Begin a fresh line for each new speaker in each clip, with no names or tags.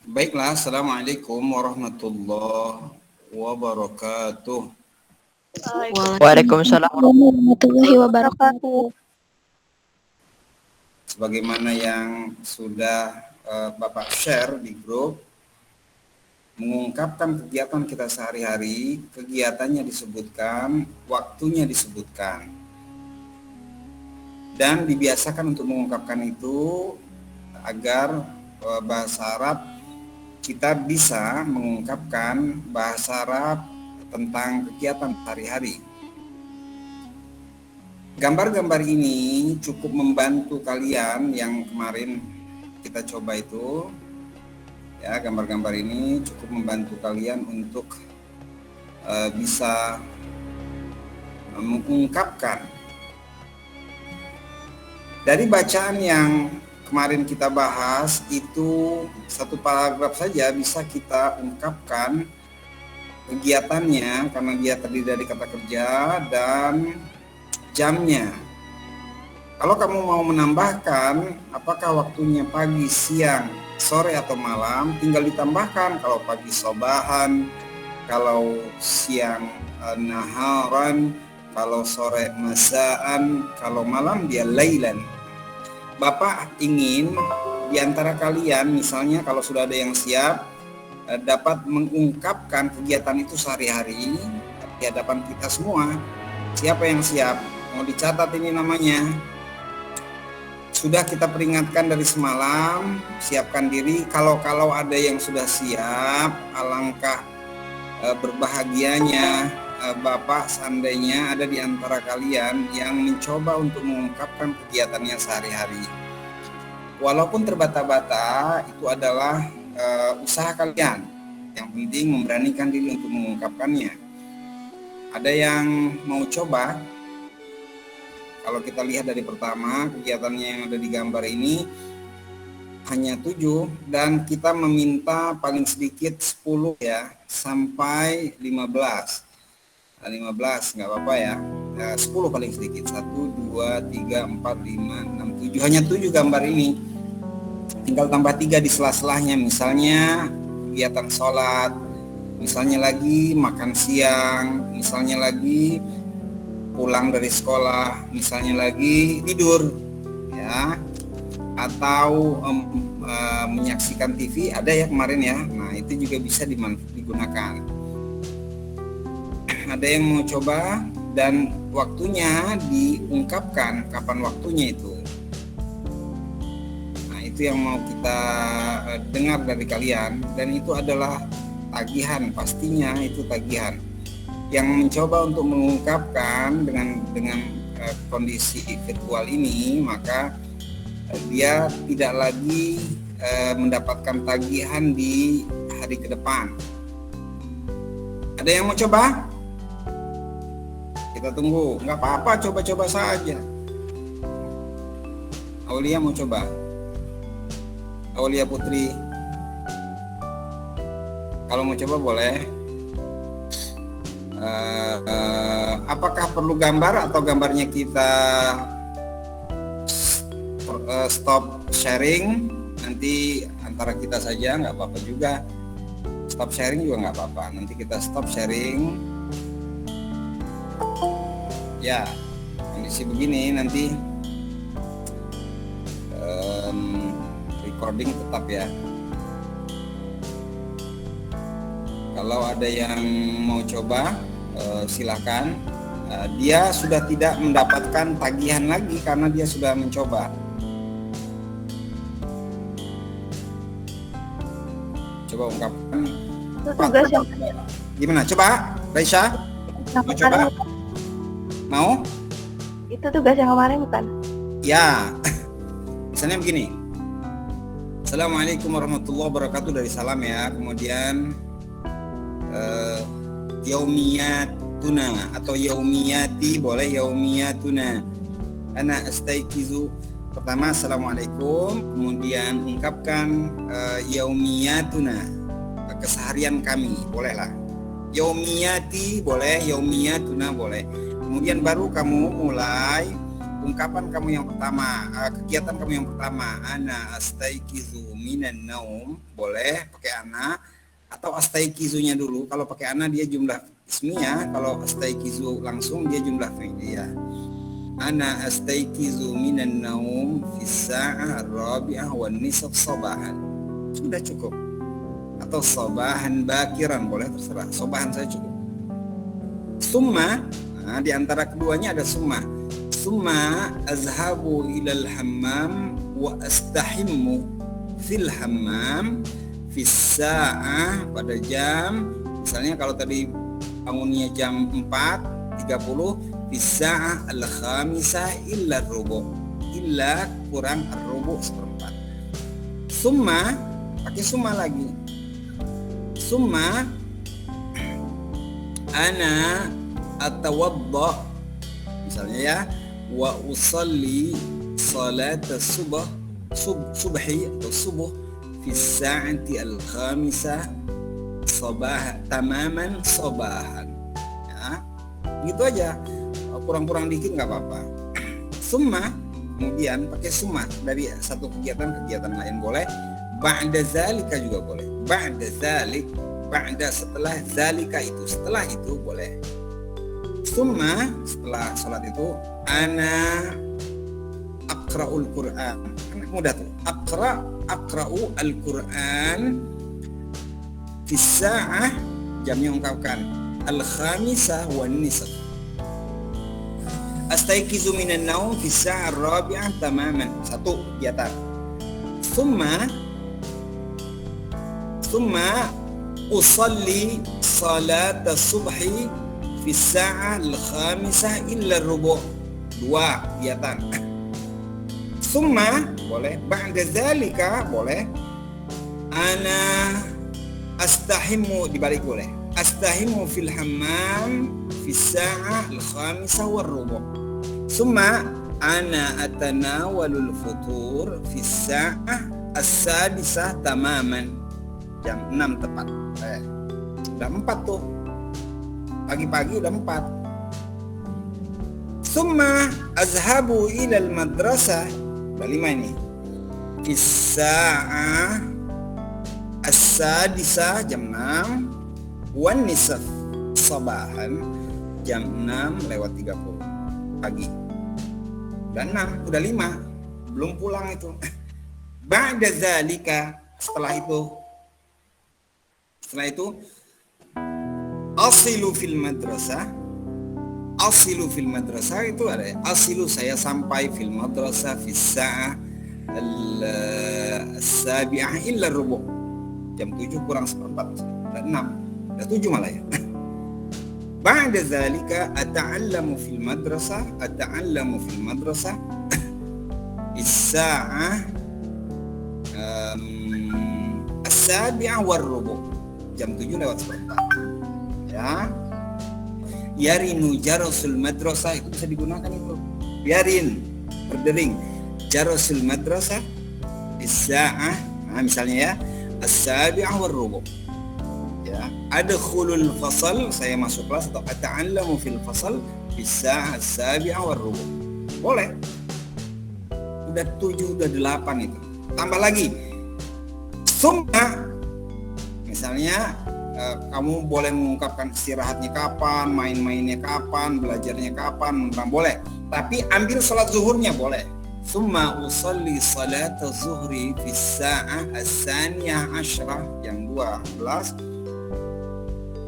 Baiklah, Assalamualaikum warahmatullahi wabarakatuh.
Waalaikumsalam
warahmatullahi wabarakatuh.
Sebagaimana yang sudah Bapak share di grup, mengungkapkan kegiatan kita sehari-hari, kegiatannya disebutkan, waktunya disebutkan. Dan dibiasakan untuk mengungkapkan itu agar bahasa Arab kita bisa mengungkapkan bahasa Arab tentang kegiatan sehari-hari. Gambar-gambar ini cukup membantu kalian yang kemarin kita coba itu. Ya, gambar-gambar ini cukup membantu kalian untuk bisa mengungkapkan. Dari bacaan yang kemarin kita bahas itu satu paragraf saja bisa kita ungkapkan kegiatannya karena dia terdiri dari kata kerja dan jamnya. Kalau kamu mau menambahkan apakah waktunya pagi, siang, sore atau malam, tinggal ditambahkan. Kalau pagi sobahan, kalau siang naharan, kalau sore masaan, kalau malam dia lailan. Bapak ingin di antara kalian misalnya kalau sudah ada yang siap dapat mengungkapkan kegiatan itu sehari-hari di hadapan kita semua. Siapa yang siap? Mau dicatat ini namanya. Sudah kita peringatkan dari semalam, siapkan diri. Kalau ada yang sudah siap, alangkah berbahagianya Bapak seandainya ada di antara kalian yang mencoba untuk mengungkapkan kegiatannya sehari-hari. Walaupun terbata-bata, itu adalah usaha kalian. Yang penting memberanikan diri untuk mengungkapkannya. Ada yang mau coba? Kalau kita lihat dari pertama, kegiatannya yang ada di gambar ini hanya 7 dan kita meminta paling sedikit 10 ya, sampai 15. 15 nggak apa-apa ya. 10 paling sedikit. 1, 2, 3, 4, 5, 6, 7. Hanya 7 gambar ini. Tinggal tambah 3 di sela-selahnya. Misalnya kegiatan sholat, misalnya lagi makan siang, misalnya lagi pulang dari sekolah, misalnya lagi tidur ya, atau menyaksikan TV ada ya kemarin ya. Nah itu juga bisa digunakan. Ada yang mau coba dan waktunya diungkapkan kapan waktunya itu. Nah itu yang mau kita dengar dari kalian dan itu adalah tagihan, pastinya itu tagihan. Yang mencoba untuk mengungkapkan dengan kondisi virtual ini, maka dia tidak lagi mendapatkan tagihan di hari ke depan. Ada yang mau coba? Kita tunggu, nggak apa-apa, coba-coba saja. Aulia mau coba? Aulia Putri, kalau mau coba boleh. Apakah perlu gambar atau gambarnya kita stop sharing? Nanti antara kita saja nggak apa-apa juga. Stop sharing juga nggak apa-apa. Nanti kita stop sharing. Ya, kondisi begini nanti recording tetap ya. Kalau ada yang mau coba silakan. Dia sudah tidak mendapatkan tagihan lagi karena dia sudah mencoba. Coba ungkapkan. Gimana? Coba, Raisya? Mau coba? Mau?
Itu tugas yang kemarin bukan?
Ya. Misalnya begini. Assalamualaikum warahmatullahi wabarakatuh dari salam ya. Kemudian yaumiyatuna atau yaumiyati boleh, yaumiyatuna. Ana astaikizu. Pertama assalamualaikum, kemudian ungkapkan yaumiyatuna, keseharian kami, bolehlah. Yaumiyati boleh, yaumiyatuna boleh. Kemudian baru kamu mulai ungkapan kamu yang pertama, kegiatan kamu yang pertama, ana astaikizu minan naum, boleh pakai ana, atau astaikizunya dulu. Kalau pakai ana dia jumlah ismiyah, kalau astaikizu langsung dia jumlah fi'liyah. Ana astaikizu minan naum fis sa'ah ar-rabi'ah wan nisf sabahan. Sudah cukup. Atau sabahan bakiran, boleh terserah. Sabahan saya cukup. Summa, nah, di antara keduanya ada summa. Summa azhabu ilal hammam wa astahimmu fil hammam fis sa'ah, pada jam, misalnya kalau tadi bangunnya jam 4.30, fis sa'ah al-khamisah illa rubu', illa kurang ar-rubu' seperempat. Summa, pakai summa lagi. Summa ana atawadda, misalnya ya, wa usalli salat subhi atau subuh fi sa'ati al-khamisah sabah tamaman sabahan, ya gitu aja, kurang-kurang dikit nggak apa-apa. Summa, kemudian pakai summa dari satu kegiatan lain boleh. Ba'da zalika juga boleh. Ba'da zalik, ba'da setelah zalika itu, setelah itu boleh. Summa, setelah sholat itu, ana aqra'ul Qur'an. Mudah tuh. Aqra'u al-Qur'an fi sa'ah, jamnya ungkapkan, al-khamisah wan nisf. Astaikizu minan naum fi sa'ah ar-rabi'ah tamaman. Satu kegiatan. Summa usalli salat subhi fi sa'ah al-khamisah illa rubu'. Dua kegiatan. Summa boleh, ba'da zalika boleh. Ana astahimu, dibalik boleh. Astahimu fil hammam fi sa'ah al-khamisah war rubu'. Summa ana atanawalul futur fi sa'ah as-sadisah tamaman, jam 6 tepat. Udah 4 tuh. Pagi-pagi udah 4. Summa azhabu ilal madrasah, udah 5 ini. Fi sa'ah as-sadisah, jam 6. Wan nisf sabahan, jam 6:30 pagi. Udah 6, udah 5. Belum pulang itu. Ba'da zalika, setelah itu asilu fil madrasah. Asilu fil madrasah itu ada ya. Asilu, saya sampai fil madrasah fis sa'ah al-sabi'ah illa rubu', jam 7 kurang seperempat, udah 6, udah 7 malah ya. Ba'da zalika ata'allamu fil madrasah is-sa'ah as-sabi'ah war rubu', jam 7:04 ya. Yarinu jarasul madrasah, itu bisa digunakan itu. Biarin berdering jarasul madrasah is-sa'ah, nah misalnya ya, as-sabi'ah war rubu'. Ya, adkhulul fasal, saya masuk kelas, atau ata'allamu fil fasal bis sa'ah as-sabi'ah war rubu'. Boleh. Udah 7, udah 8 itu. Tambah lagi. Summa, misalnya kamu boleh mengungkapkan istirahatnya kapan, main-mainnya kapan, belajarnya kapan, boleh. Tapi ambil salat zuhurnya boleh. Summa usalli salat zuhri fi sa'ah as-saniyah asyrah, yang 12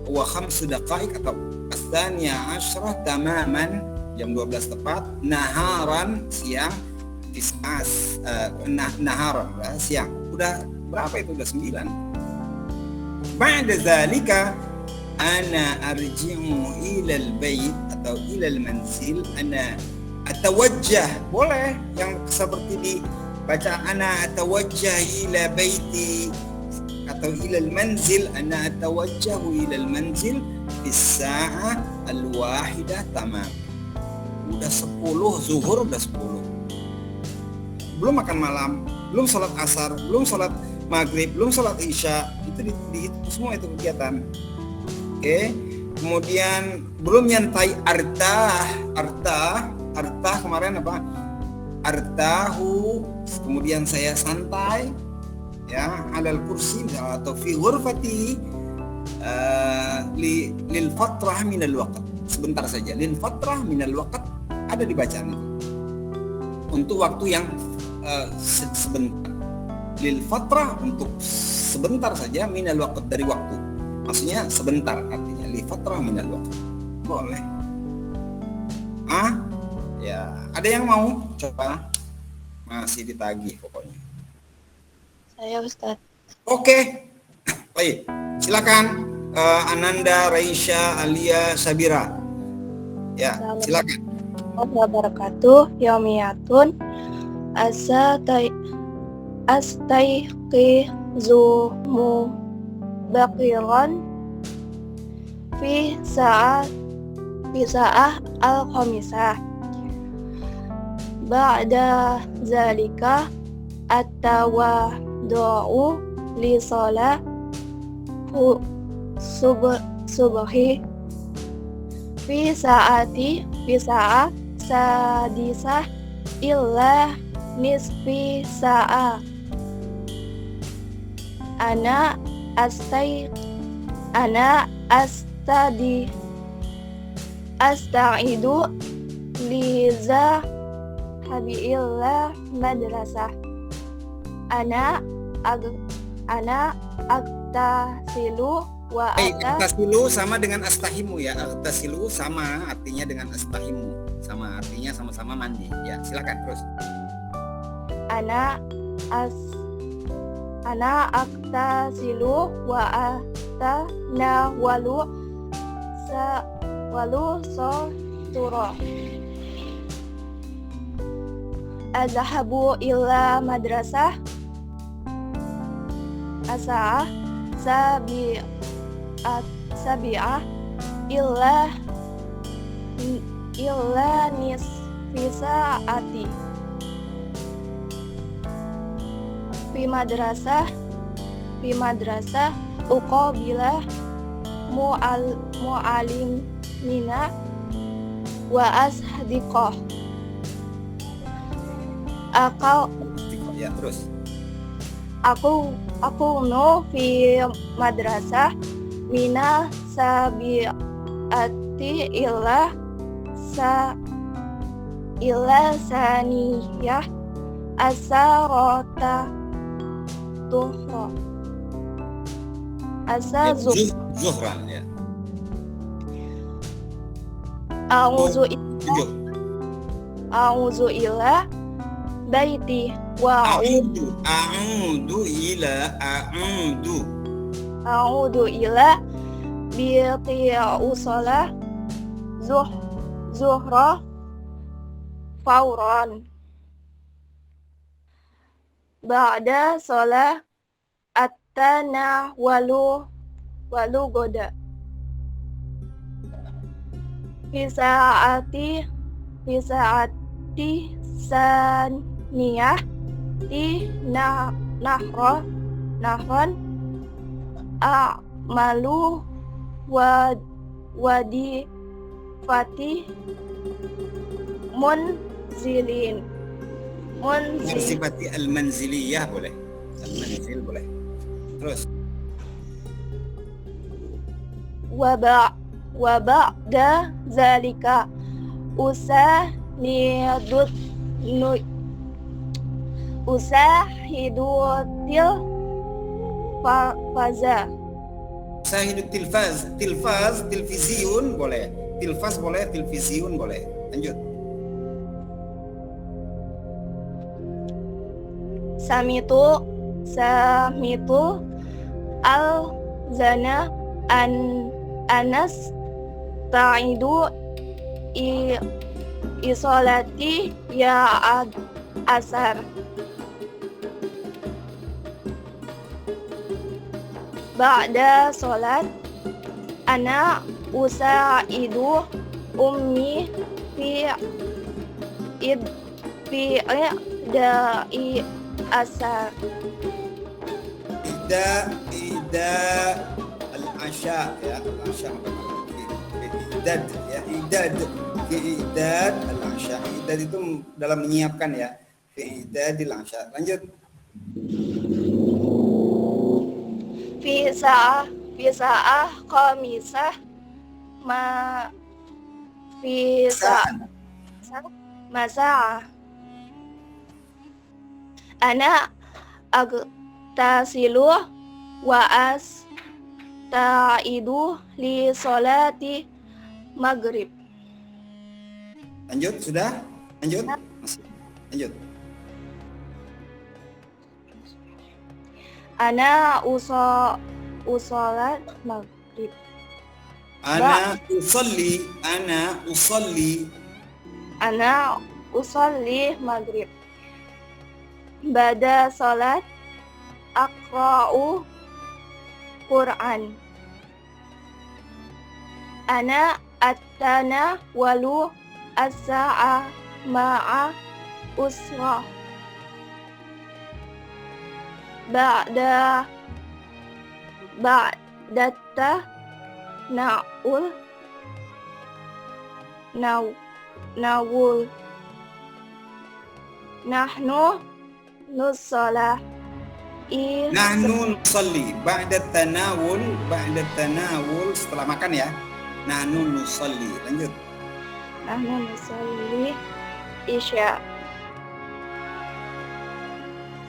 wa 5 daqaik, atau as-saniyah asyrah tamaman, jam 12 tepat. Naharan, siang. Tis'as, naharan, siang. Udah berapa itu? Udah 9. Ba'da zalika ana arji'u ilal bait atau ilal manzil, ana atawajjah, boleh yang seperti dibaca ana atawajjah ila baiti atau ilal manzil, ana atawajjahu ilal manzil fis sa'ah al-wahidah tamam. Udah 10, zuhur udah 10. Belum makan malam, belum sholat asar, belum sholat maghrib, belum sholat isya, itu dihitung semua itu kegiatan. Oke. Kemudian belum nyantai artah artah kemarin apa? Artahu, kemudian saya santai ya, alal kursi atau fi ghurfati lil fatrah minal waqt. Sebentar saja, lil fatrah minal waqt ada di bacaan itu. Untuk waktu yang sebentar. Lil fatrah untuk sebentar saja, minal waqt dari waktu. Maksudnya sebentar, artinya li fatrah minal waqt. Boleh. Ya, ada yang mau coba? Masih ditagih pokoknya.
Saya Ustadz.
Oke. Baik. Silakan Ananda, Raisya, Alia, Sabira. Ya, silakan.
Wabarakatuh. Yaumiyatun astaiqizu mubaqiran fi sa'ah al-khamisah. Ba'da zalika at-tawaddu'u li shalah subhi fi sa'ah sadisah illa nisfi sa'ah. Ana asta'idu liza habiillah madrasah. Ana aktasilu wa
aktasilu sama dengan astahimu ya. Aktasilu sama artinya dengan astahimu, sama artinya sama-sama mandi ya. Silakan terus.
Ana aktasilu wa atanawalu soturo azhabu ila madrasah asa'ah sabi'ah illa nisfi sa'ati fi madrasah uqabila mu'alimina wa ashdiqah.
Ya, terus.
Aku no fi madrasah mina sabiati illa saniyah asarota tuhra
Zuhran ya.
A'udzu ila baiti wa a'udzu ila baiti usalah zuhra fauran ba'da shalah walu goda fi saati saniyah di nahron a'malu wadi fatih munzilin
sifati al-manziliyah boleh. Al-manzil boleh. Terus.
Wa ba'da zalika usahidutil faza.
Usahidu tilfaz, tilviziyun boleh. Tilfaz boleh, tilviziyun boleh. Lanjut.
Samitu al zana anas ta'idu isolati ya asar. Ba'da sholat ana usaidu ummi fi da'i asar.
Ida al-asha ya, al-asha idad ya, idad al-asha i'dad itu dalam menyiapkan ya. Fi i'dadil 'asha. Lanjut.
Fi sa'ah khamisah ma fi
Sa'an.
masa'a. Ana agtasilu wa asta'idu li sholati maghrib.
Lanjut, sudah? Lanjut? Masih. Lanjut.
Ana usolat maghrib.
Ana usalli
maghrib. Bada salat aqra'u Quran. Ana attana walu as-sa'a ma'a usrah. Ba'datta nawul nahnu nusalli
ba'da tanawul setelah makan ya. Nahnu nusalli. Lanjut.
nahnu nusalli isya.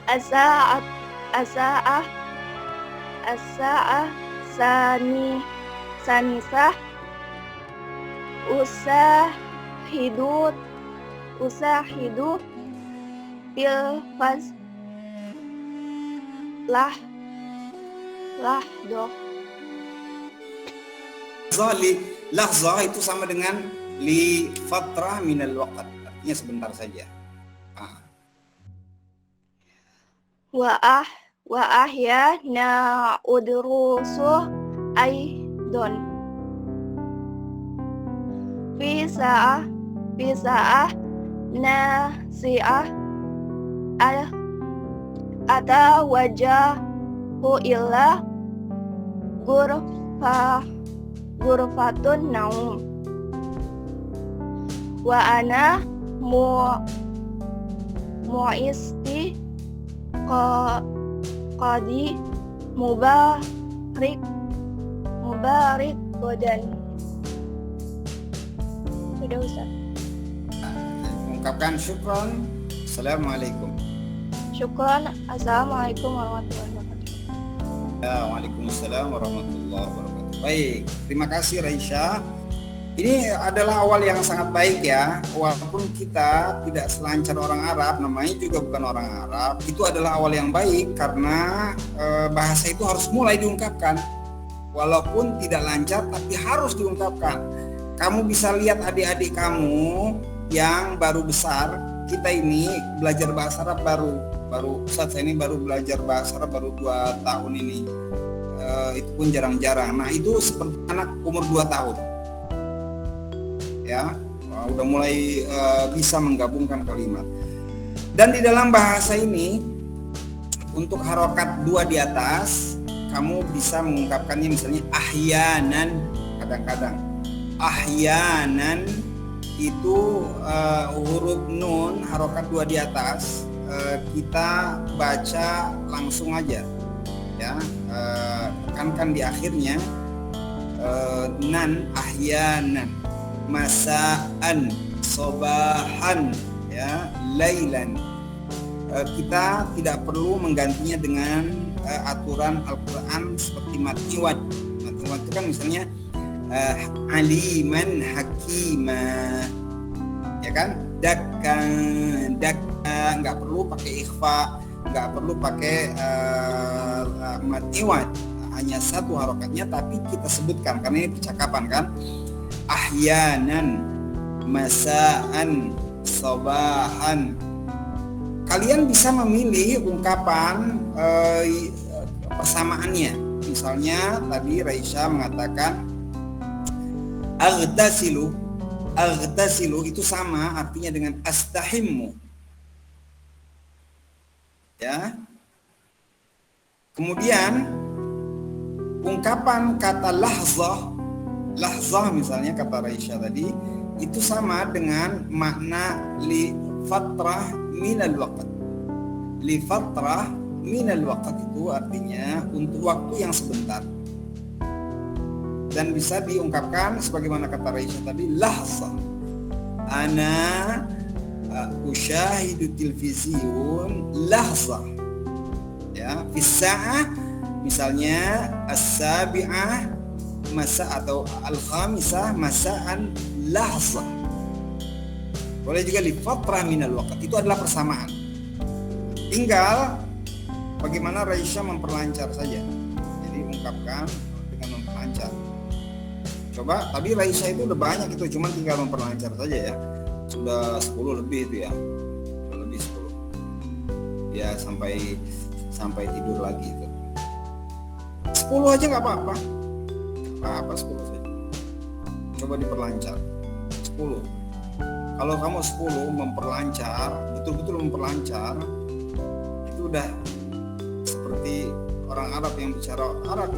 Asa'ah sanisah usahidu bil faz lahdoh.
Lahzah itu sama dengan li fatrah minal waqt, artinya sebentar saja.
Wa ahya na udrusu aidon fi sa'ah nasi'ah ata wajahu illa gurfatun naum wa ana mu'isti qadi mubarik godan. Sudah Ustaz.
Ungkapkan syukran. Assalamualaikum.
Syukran. Assalamualaikum warahmatullahi wabarakatuh.
Ya, waalaikumsalam warahmatullahi wabarakatuh. Baik, terima kasih Raisya. Ini adalah awal yang sangat baik ya. Walaupun kita tidak selancar orang Arab, namanya juga bukan orang Arab, itu adalah awal yang baik karena bahasa itu harus mulai diungkapkan. Walaupun tidak lancar tapi harus diungkapkan. Kamu bisa lihat adik-adik kamu yang baru besar. Kita ini belajar bahasa Arab baru Ustaz, saya ini baru belajar bahasa Arab baru 2 tahun ini. Itu pun jarang-jarang. Nah, itu seperti anak umur 2 tahun. Ya, udah mulai bisa menggabungkan kalimat. Dan di dalam bahasa ini untuk harokat 2 di atas kamu bisa mengungkapkannya misalnya ahyanan, kadang-kadang ahyanan itu huruf nun harokat 2 di atas kita baca langsung aja ya, tekankan di akhirnya nan, ahyanan, masaan, sobahan, ya, lailan. Kita tidak perlu menggantinya dengan aturan Al-Quran seperti matniwad. Matniwad itu kan misalnya aliman hakima, ya kan? Dakka, nggak perlu pakai ikhfa, nggak perlu pakai matniwad. Hanya 1 harokatnya, tapi kita sebutkan karena ini percakapan kan. Ahyanan, masaan, sobahan. Kalian bisa memilih ungkapan persamaannya. Misalnya tadi Raisya mengatakan aghtasilu itu sama artinya dengan astahimmu. Ya. Kemudian ungkapan kata lahzah misalnya kata Raisya tadi, itu sama dengan makna li fatrah minal waqt. Li fatrah minal waqt itu artinya untuk waktu yang sebentar. Dan bisa diungkapkan sebagaimana kata Raisya tadi, lahza. Ana usyahidu televisiun lahza. Ya, fi sa'ah misalnya as-sabi'ah masa atau al-khamisah masa'an lahza. Boleh juga li fatrah minal waqt, itu adalah persamaan. Tinggal bagaimana Raisya memperlancar saja. Jadi ungkapkan dengan memperlancar. Coba tadi Raisya itu udah banyak itu, cuman tinggal memperlancar saja ya. Sudah 10 lebih itu ya. Lebih 10. Ya sampai tidur lagi itu. 10 aja nggak apa-apa. Apa 10 saja. Coba diperlancar. 10. Kalau kamu 10 memperlancar, betul-betul memperlancar, itu udah seperti orang Arab yang bicara Arab.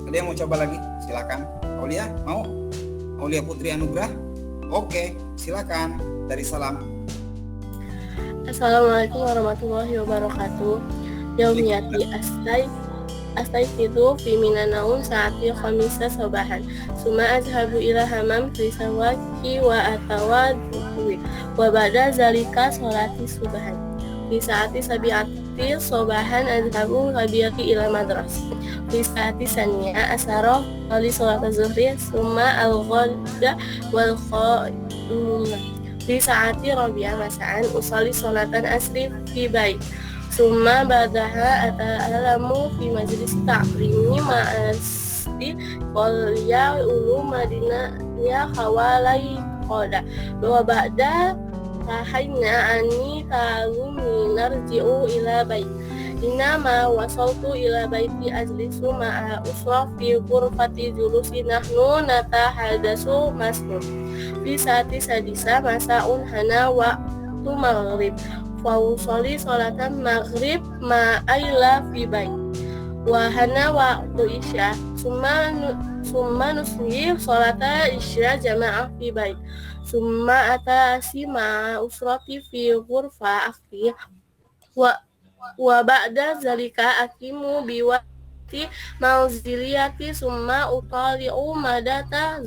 Ada yang mau coba lagi? Silakan. Aulia mau? Aulia Putri Anugrah? Oke, silakan. Dari salam.
Assalamualaikum warahmatullahi wabarakatuh. Yaumiyati astayqidu fi minan naum sa'ati khamisa sabahan. Summa azhabu ila hamam fi sawaki wa atawadhu wa ba'da zalika sholati subahan. Fi saati sabi'ati sabahan azhabu kabiyati ila madras. Fi saati saniya asaro qali sholat zuhri summa al-ghada wal qa'imah. Fi saati rabi'ah masa'an usalli sholatan asri fi bait. Summa badaha ata'alamu fi majlis ta'limi ma'asti qolya ulu madinah ya khawalai qoda wa ba'da rahayna ani ta'lumi narji'u ila bait. Inama wasaltu ila baiti ajlisu ma'a usra fi ghurfati julusi nahnu natahadasu masnun. Fi saati sadisa masa'un hana wa'tu maghrib. Fausoli sholatan maghrib ma'ayla fi bait wahana waktu isya summa nusli sholata isya jama'ah fi bait summa atasi ma'a usrati fi ghurfa akhi wa ba'da zalika akimu biwati manziliyati summa utali'u madata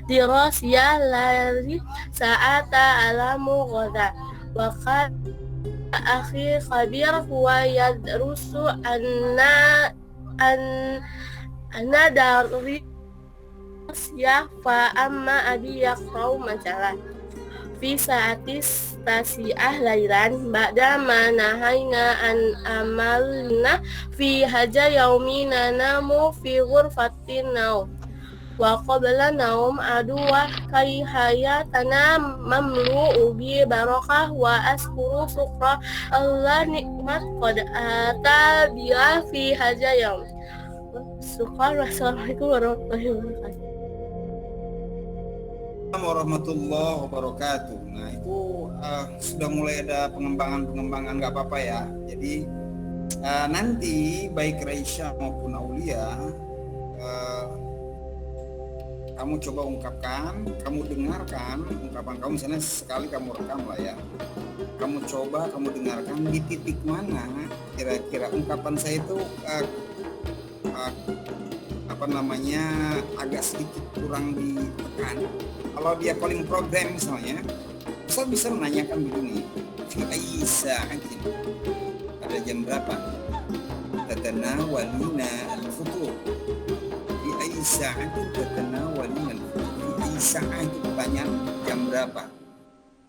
dirasya lari sa'ata alamu ghoda wa akhi khabir huwa yadrusu anna dari ya fa amma abi yaqra'u majalah fi sa'atis tasi'ah lailan ba'da ma nahayna an amalna fi haja yaumina namu fi ghurfatin naum wa qabla naum aduwa kai hayatana mamlu'u bi barakah wa askuru syukra Allah nikmat qad ata biha fi haja yaum. Assalamualaikum warahmatullahi wabarakatuh.
Warahmatullahi wabarakatuh. Nah itu sudah mulai ada pengembangan nggak apa-apa ya. Jadi nanti baik Raisya maupun Aulia kamu coba ungkapkan, kamu dengarkan ungkapan kamu, misalnya sekali kamu rekam lah ya, kamu coba kamu dengarkan di titik mana kira-kira ungkapan saya itu agak sedikit kurang ditekan. Kalau dia calling program misalnya, Ustaz bisa menanyakan begini, fi ayyi sa'atin, pada jam berapa tatanawalina al-futur, fi ayyi sa'atin tatanawalina al-futur, fi ayyi sa'ah itu pertanyaan jam berapa,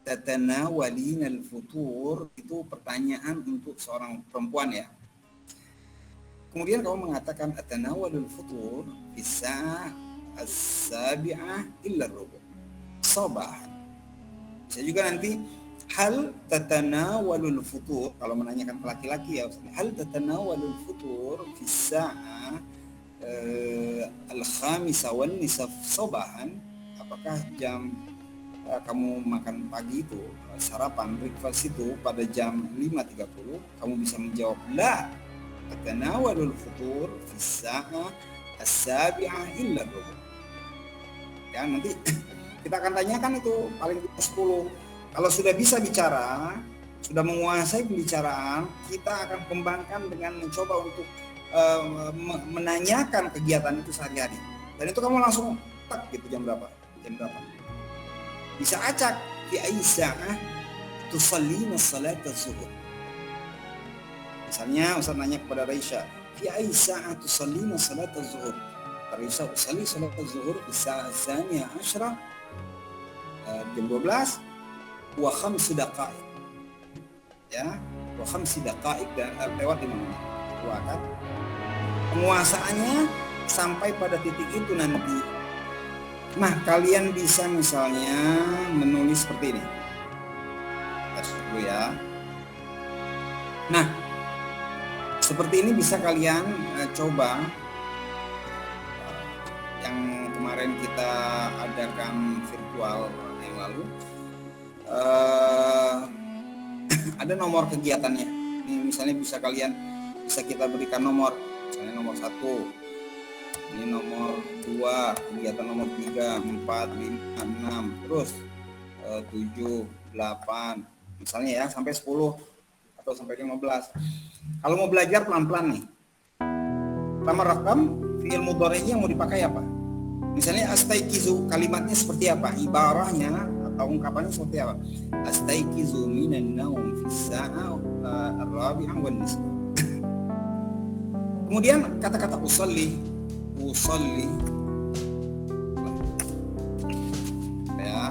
tatanawalina al-futur itu pertanyaan untuk seorang perempuan ya. Kemudian kamu mengatakan atanawalul futur bisa as-sabi'ah illa rubu' sabahan. Bisa juga nanti hal tatanawalul futur, kalau menanyakan ke laki-laki ya, hal tatanawalul futur bisa al-khamisa wan nisaf sabahan, apakah jam kamu makan pagi itu sarapan breakfast itu pada jam 5.30, kamu bisa menjawab la tatanawalul futur fi sa'ah as-sabi'ah illa rubu'. Ya nanti Kita akan tanyakan itu paling tidak 10. Kalau sudah bisa bicara, sudah menguasai pembicaraan, kita akan kembangkan dengan mencoba untuk menanyakan kegiatan itu sehari-hari. Dan itu kamu langsung tak gitu jam berapa? Bisa acak fi ayyi sa'ah tusallina salat az-zuhur. Misalnya Ustaz nanya kepada Raisya, fi ayyi sa'ah tusallina salat az-zuhur? Raisya usalli salat az-zuhur fi sa'ah tsaniyah asyra jam 12 wa 5 daqaiq. Ya, wa 5 daqaiq dan lewat 5 menit. Kan? Penguasaannya sampai pada titik itu nanti. Nah, kalian bisa misalnya menulis seperti ini. Tes dulu ya. Nah, seperti ini bisa kalian coba. Yang kemarin kita adakan virtual yang lalu. Ada nomor kegiatannya. Ini misalnya bisa kita berikan nomor, misalnya nomor 1, ini nomor 2, kegiatan nomor 3, 4, 5, 6, terus 7, 8, misalnya ya sampai 10 atau sampai 15. Kalau mau belajar pelan-pelan nih, pertama rakam fi'il mudhari'nya mau dipakai apa? Misalnya astaiqizu, kalimatnya seperti apa? Ibarahnya atau ungkapannya seperti apa? Astaiqizu minan naum fis sa'ah ar-rabi'ah wan nisf. Kemudian kata-kata usalli ya,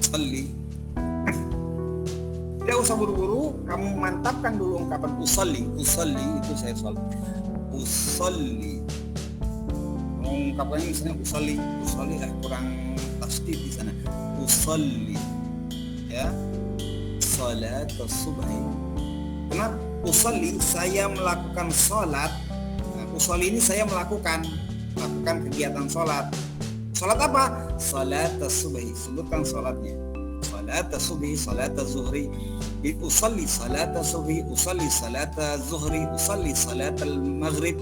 usalli. Tidak usah buru-buru, kamu mantapkan dulu ungkapan usalli itu saya salat. Usalli. Ungkapannya misalnya usalli kurang tasdid di sana. Usalli ya, salat as-subhi. Kenapa? Usalli, saya melakukan salat. Nah, usalli ini saya melakukan kegiatan salat. Salat apa? Salat as-subhi. Sebutkan salatnya. Salat as-subhi, salat az-zuhri. Usalli salat as-subhi, usalli salat az-zuhri, usalli salat al-maghrib,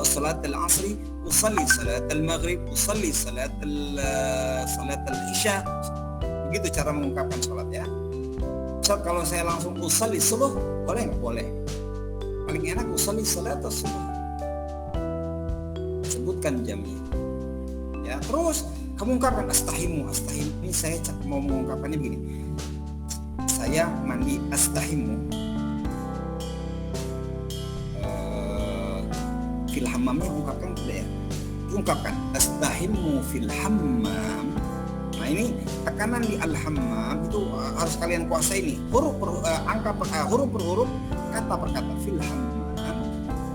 salat al-asri, usalli salat al-maghrib, usalli salat al-isya. Begitu cara mengungkapkan salat ya. Ustaz, kalau saya langsung usalli subuh, boleh nggak? Boleh. Paling enak usalli salat subuh. Sebutkan jamnya. Ya, terus kamu ungkapkan astahimu. Ini saya mau mengungkapkannya begini. Saya mandi astahimu. Fil hammamnya ungkapkan tidak ya? Ungkapkan astahimu fil hammam. Nah ini tekanan di al-hammam itu harus kalian kuasai nih, huruf per huruf, kata per kata. Fil hammam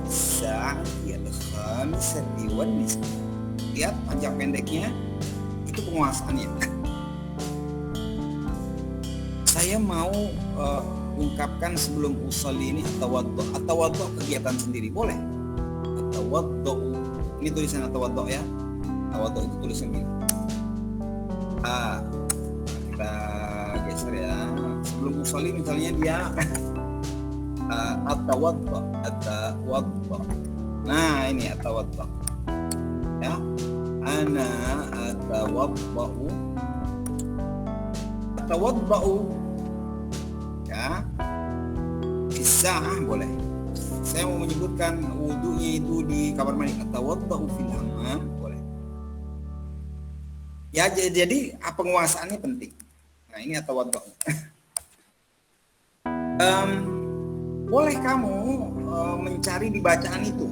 sa'ati al-khamisati wan nisf. Lihat panjang pendeknya, itu penguasaannya. Saya mau ungkapkan sebelum usalli ini atawaddo kegiatan sendiri, boleh? Atawaddo, ini tulisan atawaddo ya. Atawaddo itu tulisan gini. Kita geser ya. Sebelum usalli misalnya dia atawaddo. Nah ini atawaddo ya. Ana atawaddau ya. Fisa'ah boleh. Saya mau menyebutkan wudunya itu di kamar mandi. Atawaddau fil hammam boleh. Ya jadi penguasaannya penting. Nah ini atawaddau. Boleh kamu mencari di bacaan itu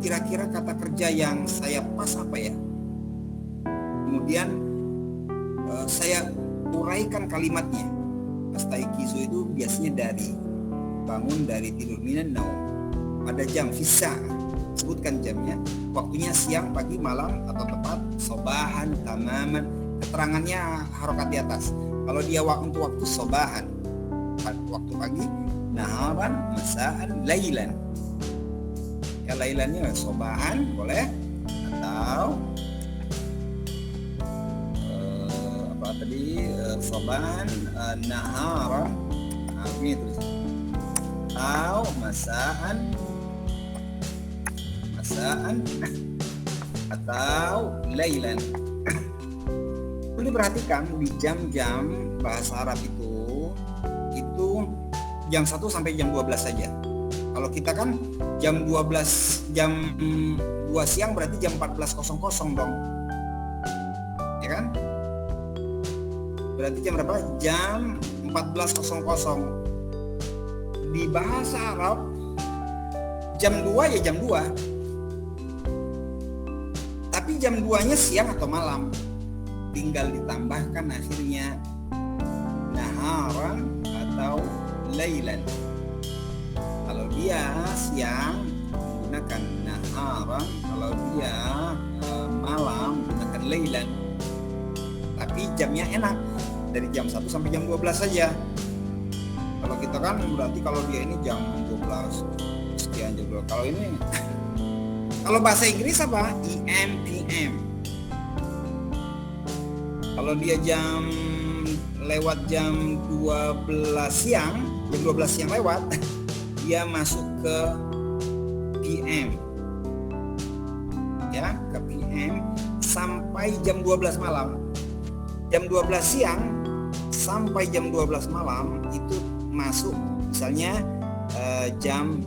kira-kira kata kerja yang saya pas apa ya. Kemudian saya uraikan kalimatnya. Astaiqizu itu biasanya dari bangun dari tidur, minan naum. Pada jam fisa, sebutkan jamnya. Waktunya siang, pagi, malam atau tepat, sobahan, tamaman. Keterangannya harokat di atas. Kalau dia untuk waktu sobahan, waktu pagi, naharan, masaan, lailan. Ya lailannya sobahan boleh, atau sobahan, naharan, ini tulis, atau masaan, atau lailan. Perlu diperhatikan di jam-jam bahasa Arab itu jam 1 sampai jam 12 saja. Kalau kita kan jam 12, jam 2 siang berarti jam 14.00 dong. Ya kan? Berarti jam berapa? Jam 14.00. Di bahasa Arab jam 2 ya jam 2. Tapi jam 2-nya siang atau malam. Tinggal ditambahkan akhirnya naharan atau lailan. Kalau dia siang menggunakan naharan, kalau dia malam menggunakan lailan. Tapi jamnya enak, dari jam 1 sampai jam 12 saja. Kalau kita kan berarti kalau dia ini jam 12 sekian jam 12. Kalau ini kalau bahasa Inggris apa? AM PM. Kalau dia lewat jam 12 siang, jam 12 siang lewat, dia masuk ke PM. Ya, ke PM sampai jam 12 malam. Jam 12 siang sampai jam 12 malam itu masuk misalnya jam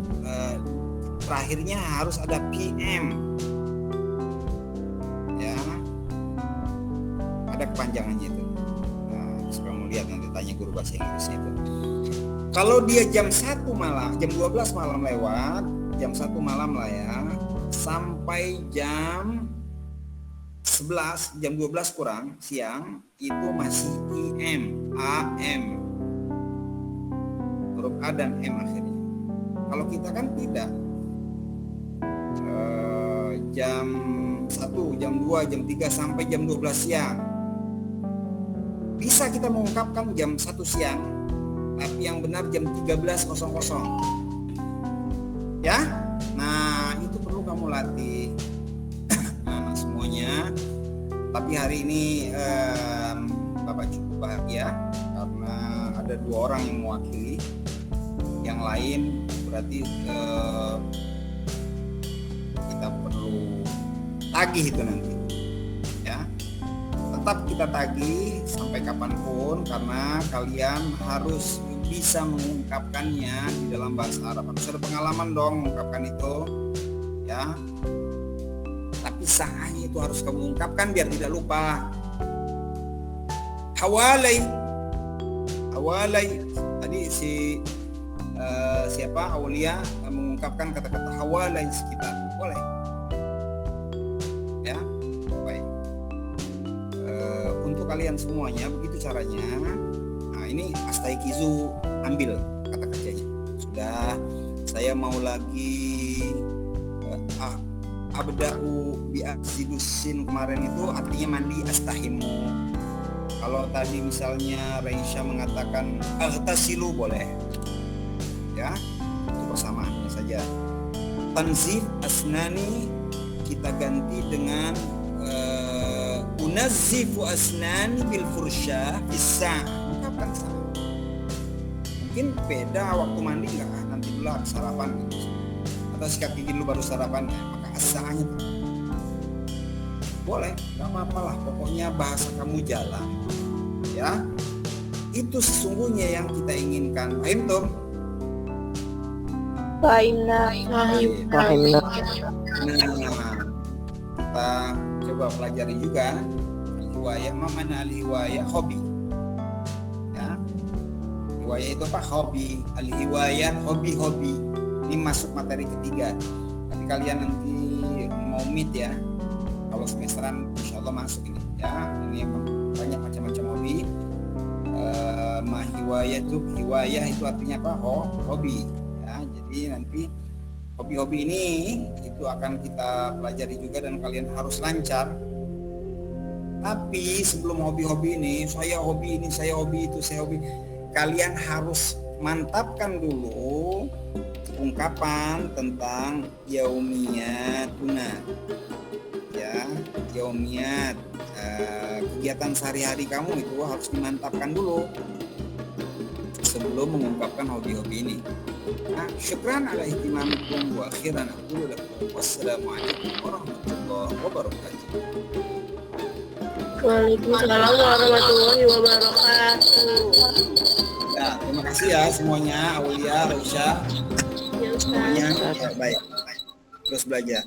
terakhirnya harus ada PM. Ya. Ada kepanjangannya itu. Nah, kamu lihat nanti tanya guru bahasa Inggris itu. Kalau dia jam 1 malam, jam 12 malam lewat, jam 1 malam lah ya, sampai jam 11, jam 12 kurang siang itu masih IM, AM. Huruf A dan M akhirnya. Kalau kita kan tidak. Jam 1, jam 2, jam 3 sampai jam 12 siang. Bisa kita mengungkapkan jam 1 siang, tapi yang benar jam 13.00. Ya? Nah, itu perlu kamu latih. Nah, semuanya. Tapi hari ini Bapak cukup bahagia karena ada 2 orang yang mewakili. Yang lain berarti kita perlu tagih itu nanti. Ya. Tetap kita tagih sampai kapanpun karena kalian harus bisa mengungkapkannya di dalam bahasa Arab. Harus ada pengalaman dong mengungkapkan itu. Ya. Tapi sahnya itu harus kamu ungkapkan biar tidak lupa. Hawalai. Tadi siapa Aulia mengungkapkan kata-kata hawalai sekitar. Boleh. Ya. Baik. Untuk kalian semuanya begitu caranya. Nah, ini astaikizu, ambil kata kerjanya. Sudah, saya mau lagi abda'u bi'azidusin kemarin itu artinya mandi astahimu. Kalau tadi misalnya Raisya mengatakan aghtasilu boleh. Ya, itu persamaannya saja. Tanzif asnani kita ganti dengan unazzifu asnani bil fursha bisa. Ungkapkan sama. Mungkin beda waktu mandi enggak, nanti dulu harus sarapan gitu. Atau sikat gigi dulu baru sarapan, maka asanya boleh, enggak apa-apa lah. Pokoknya bahasa kamu jalan. Ya. Itu sesungguhnya yang kita inginkan. Paham tuh?
Fahimna.
Nah, kita coba pelajari juga al-hiwayah. Mana al-hiwayah? Hobi. Ya. Hiwayah itu apa? Hobi. Al-hiwayah hobi-hobi. Ini masuk materi ketiga. Tapi kalian nanti mau meet ya. Kalau semesteran insya Allah masuk ini. Ya, ini banyak macam-macam hobi. Hiwayah itu artinya apa? Hobi. Jadi nanti hobi-hobi ini itu akan kita pelajari juga dan kalian harus lancar. Tapi sebelum hobi-hobi ini, saya hobi ini, saya hobi itu, saya hobi. Kalian harus mantapkan dulu ungkapan tentang yaumiyatuna. Ya, yaumiyat. Kegiatan sehari-hari kamu itu harus dimantapkan dulu sebelum mengungkapkan hobi-hobi ini. Syukran ala ihtimamikum wa akhiran aqulu lakum wassalamualaikum warahmatullahi wabarakatuh.
Waalaikumsalam warahmatullahi wabarakatuh.
Ya, terima kasih ya semuanya, Aulia, Raisya,
Ya Ustaz.
semuanya. Ya, baik. Terus belajar.